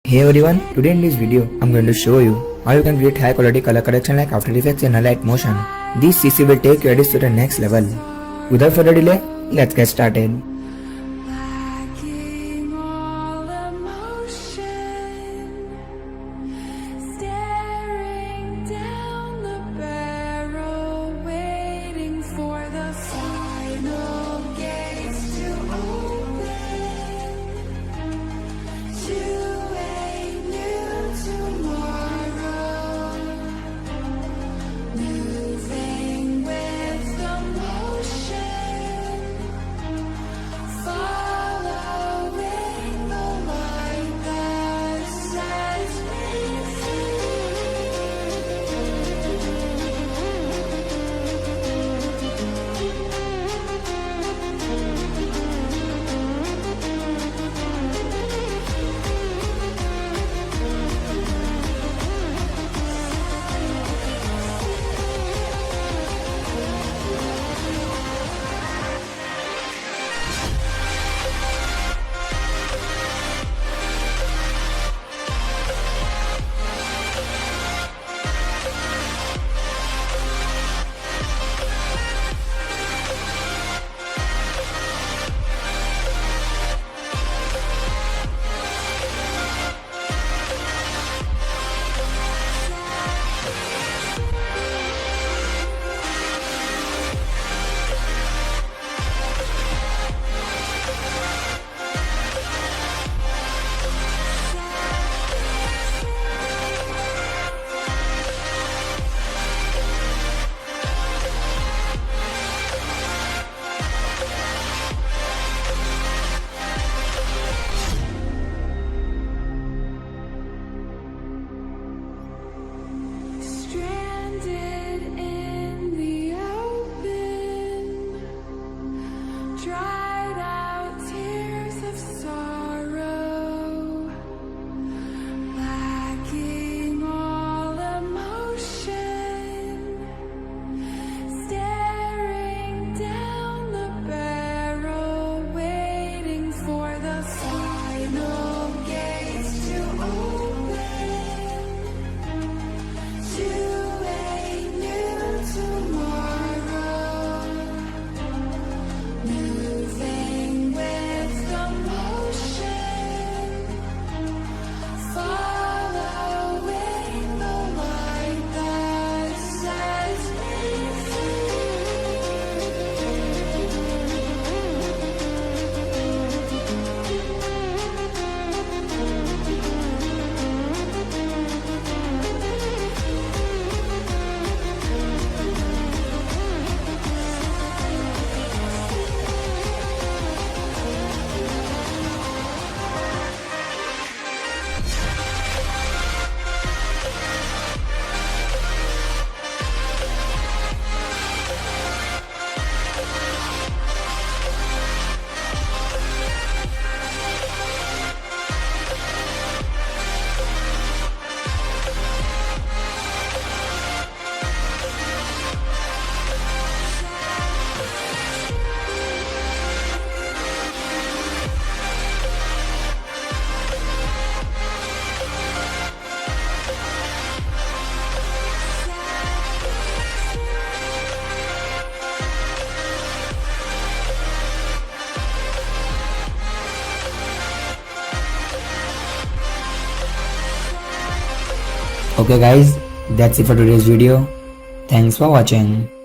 Hey everyone, today in this video, I'm going to show you how you can create high quality color correction like After Effects in Alight Motion. This CC will take your edits to the next level. Without further delay, let's get started. Okay guys, that's it for today's video. Thanks for watching.